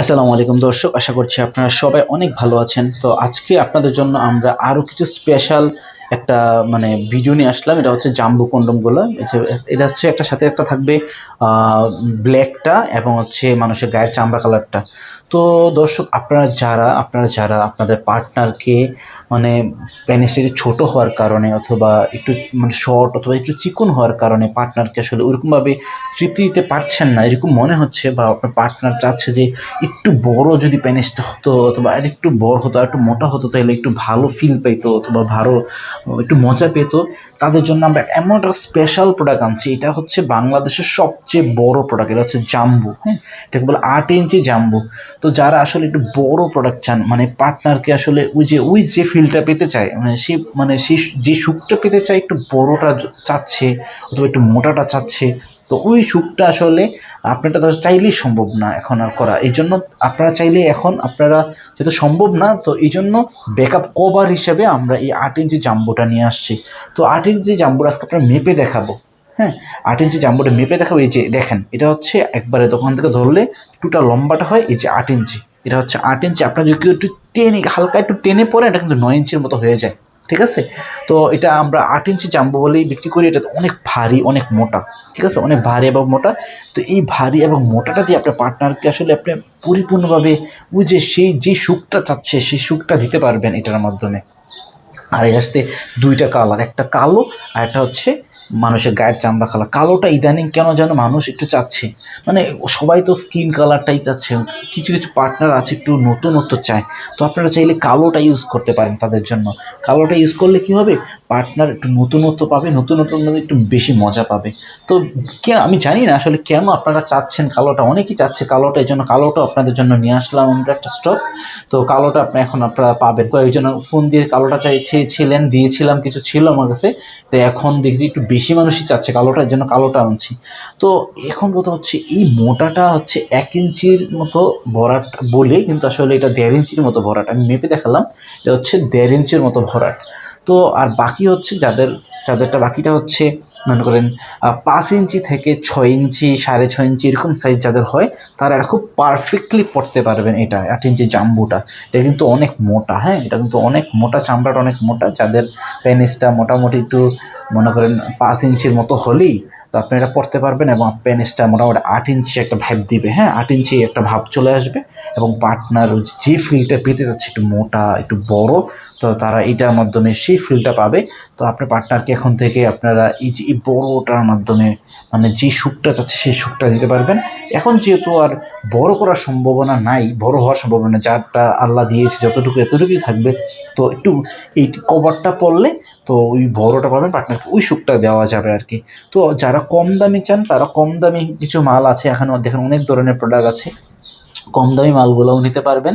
আসসালামু আলাইকুম দর্শক, আশা করছি আপনারা সবাই অনেক ভালো আছেন। তো আজকে আপনাদের জন্য আমরা আরও কিছু স্পেশাল একটা ভিডিও নিয়ে আসলাম। এটা হচ্ছে জাম্বু কন্ডমগুলো। এটা হচ্ছে একটা সাথে একটা থাকবে ব্ল্যাকটা এবং হচ্ছে মানুষের গায়ের চামড়া কালারটা। তো দর্শক, আপনারা যারা আপনাদের পার্টনারকে পেনিসটা একটু ছোটো হওয়ার কারণে অথবা একটু শর্ট অথবা একটু চিকন হওয়ার কারণে পার্টনারকে আসলে ওরকমভাবে তৃপ্তি দিতে পারছেন না, এরকম মনে হচ্ছে, বা আপনার পার্টনার চাচ্ছে যে একটু বড় যদি পেনিসটা হতো অথবা আর একটু বড় হতো, আর একটু মোটা হতো, তাহলে একটু ভালো ফিল পেতো অথবা ভালো একটু মজা পেত, তাদের জন্য আমরা এমন একটা স্পেশাল প্রোডাক্ট আনছি। এটা হচ্ছে বাংলাদেশের সবচেয়ে বড় প্রোডাক্ট। এটা হচ্ছে জাম্বু। হ্যাঁ, এটাকে বলে 8 ইঞ্চি জাম্বু। তো যারা আসলে একটু বড় প্রোডাক্ট চান, পার্টনারকে আসলে ওই যে ফিলটা পেতে চায়, সে যে সুখটা পেতে চায়, একটু বড়টা চাচ্ছে অথবা একটু মোটাটা চাচ্ছে, তো ওই সুখটা আসলে আপনারটা তো চাইলেই সম্ভব না এখন আর করা। এই জন্য আপনারা চাইলে এখন আপনারা যেহেতু সম্ভব না, তো এই জন্য ব্যাকআপ কভার হিসেবে আমরা এই 8 ইঞ্চি জাম্বোটা নিয়ে আসছি। তো 8 ইঞ্চি জাম্বোর আজকে আপনার মেপে দেখাবো। হ্যাঁ, 8 ইঞ্চি জাম্বোটা মেপে দেখাবো। এই যে দেখেন, এটা হচ্ছে একবারে দোকান থেকে ধরলে টোটাল লম্বাটা হয় এই যে 8 ইঞ্চি। এটা হচ্ছে 8 ইঞ্চি। আপনার যদি কেউ একটু টেনে, হালকা একটু টেনে পড়ে, এটা কিন্তু 9 ইঞ্চির মতো হয়ে যায়। ঠিক আছে? তো এটা আমরা 8 ইঞ্চি জাম্বো বলেই বিক্রি করি। এটা অনেক ভারী, অনেক মোটা। ঠিক আছে, অনেক ভারী এবং মোটা। তো এই ভারী এবং মোটাটা দিয়ে আপনার পার্টনারকে আসলে আপনি পরিপূর্ণভাবে ওই যে সেই যে সুখটা চাচ্ছে, সেই সুখটা দিতে পারবেন এটার মাধ্যমে। আর এর সাথে দুইটা কালার, একটা কালো আর একটা হচ্ছে মানুষের গায়ের চামড়া কালার। কালোটা ইদানিং কেন যেন মানুষ একটু চাচ্ছে, মানে সবাই তো স্কিন কালারটাই চাচ্ছে। কিছু কিছু পার্টনার আছে একটু নতুনত্ব চায়, তো আপনারা চাইলে কালোটা ইউজ করতে পারেন তাদের জন্য। কালোটা ইউজ করলে কি হবে, পার্টনার একটু নতুনত্ব পাবে, নতুনত্বের মধ্যে একটু বেশি মজা পাবে। তো আমি জানি না আসলে কেন আপনারা চাচ্ছেন কালোটা, অনেকেই চাচ্ছে কালোটা, এই জন্য কালোটা আপনাদের জন্য নিয়ে আসলাম আমরা একটা স্টক। তো কালোটা আপনারা পাবেন। কয়েকজন ফোন দিয়ে কালোটা চেয়েছিলেন, দিয়েছিলাম, কিছু ছিল আমার কাছে। তো এখন দেখছি একটু বেশি মানুষই চাচ্ছে কালোটা, এর জন্য কালোটা আনছি। তো এখন কথা হচ্ছে, এই মোটাটা হচ্ছে 1 ইঞ্চির মতো ভরাট বলে, কিন্তু আসলে এটা 1.5 ইঞ্চির মতো ভরাট। আমি মেপে দেখালাম, এটা হচ্ছে 1.5 ইঞ্চির মতো ভরাট। তো আর বাকি হচ্ছে যাদেরটা বাকিটা হচ্ছে মনে করেন 5 ইঞ্চি থেকে 6 ইঞ্চি, 6.5 ইঞ্চি এরকম সাইজ যাদের হয়, তারা এটা খুব পারফেক্টলি পড়তে পারবেন। এটা 8 ইঞ্চি জাম্বুটা, এটা কিন্তু অনেক মোটা। হ্যাঁ, এটা কিন্তু অনেক মোটা, চামড়াটা অনেক মোটা। যাদের পেনিসটা মোটামুটি একটু মনে করেন 5 ইঞ্চির মতো হলেই তো আপনি এটা পড়তে পারবেন, এবং পেনিসটা মোটামুটি 8 ইঞ্চি একটা ভাব দিবে। হ্যাঁ, 8 ইঞ্চি একটা ভাব চলে আসবে, এবং পার্টনার যে ফিলটা পেতে যাচ্ছে একটু মোটা, একটু বড়, তো তারা এটার মাধ্যমে সেই ফিলটা পাবে। তো আপনার পার্টনারকে এখন থেকে আপনারা এই যে এই বড়টার মাধ্যমে যে সুখটা চাচ্ছে সেই সুখটা দিতে পারবেন। এখন যেহেতু আর বড় করার সম্ভাবনা নাই, বড় হওয়ার সম্ভাবনা, যারটা আল্লাহ দিয়েছে যতটুকু এতটুকুই থাকবে। তো একটু এই কভারটা পড়লে তো ওই বড়টা পাবেন, পার্টনারকে ওই সুখটা দেওয়া যাবে আর কি। তো যারা কম দামি চান, তারা কম দামি কিছু মাল আছে এখানে, দেখেন অনেক ধরনের প্রোডাক্ট আছে, কম দামি মালগুলোও নিতে পারবেন।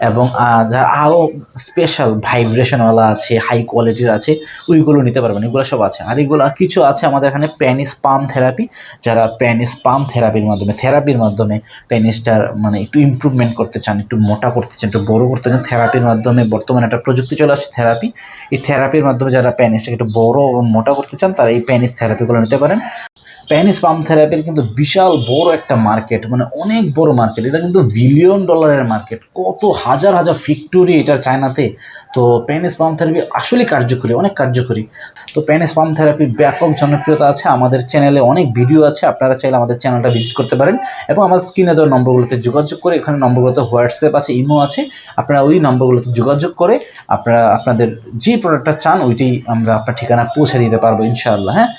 এবং যারা আরও স্পেশাল ভাইব্রেশনওয়ালা আছে, হাই কোয়ালিটির আছে, ওইগুলো নিতে পারবেন। এগুলো সব আছে। আর এগুলো কিছু আছে আমাদের এখানে পেনিস পাম থেরাপি। যারা পেনিস পাম থেরাপির মাধ্যমে পেনিসটার একটু ইমপ্রুভমেন্ট করতে চান, একটু মোটা করতে চান, একটু বড় করতে চান, থেরাপির মাধ্যমে বর্তমানে একটা প্রযুক্তি চলে আসে থেরাপি। এই থেরাপির মাধ্যমে যারা পেনিসটাকে একটু বড় এবং মোটা করতে চান, তারা এই পেনিস থেরাপিগুলো নিতে পারেন। পেনিস পাম্প থেরাপির কিন্তু বিশাল বড় একটা মার্কেট, অনেক বড় মার্কেট। এটা কিন্তু বিলিয়ন ডলারের মার্কেট, কত হাজার হাজার ফ্যাক্টরি এটা চায়নাতে। তো পেনিস পাম্প থেরাপি আসলে কার্যকরী, অনেক কার্যকরী। তো পেনিস পাম্প থেরাপির ব্যাপক জনপ্রিয়তা আছে। আমাদের চ্যানেলে অনেক ভিডিও আছে, আপনারা চাইলে আমাদের চ্যানেলটা ভিজিট করতে পারেন, এবং আমাদের স্ক্রিনে দেওয়া নম্বরগুলোতে যোগাযোগ করে, এখানে নম্বরগুলোতে হোয়াটসঅ্যাপ আছে, ইমো আছে, আপনারা ওই নম্বরগুলোতে যোগাযোগ করে আপনারা আপনাদের যে প্রোডাক্টটা চান ওইটাই আমরা আপনার ঠিকানা পৌঁছে দিতে পারবো ইনশাআল্লাহ। হ্যাঁ।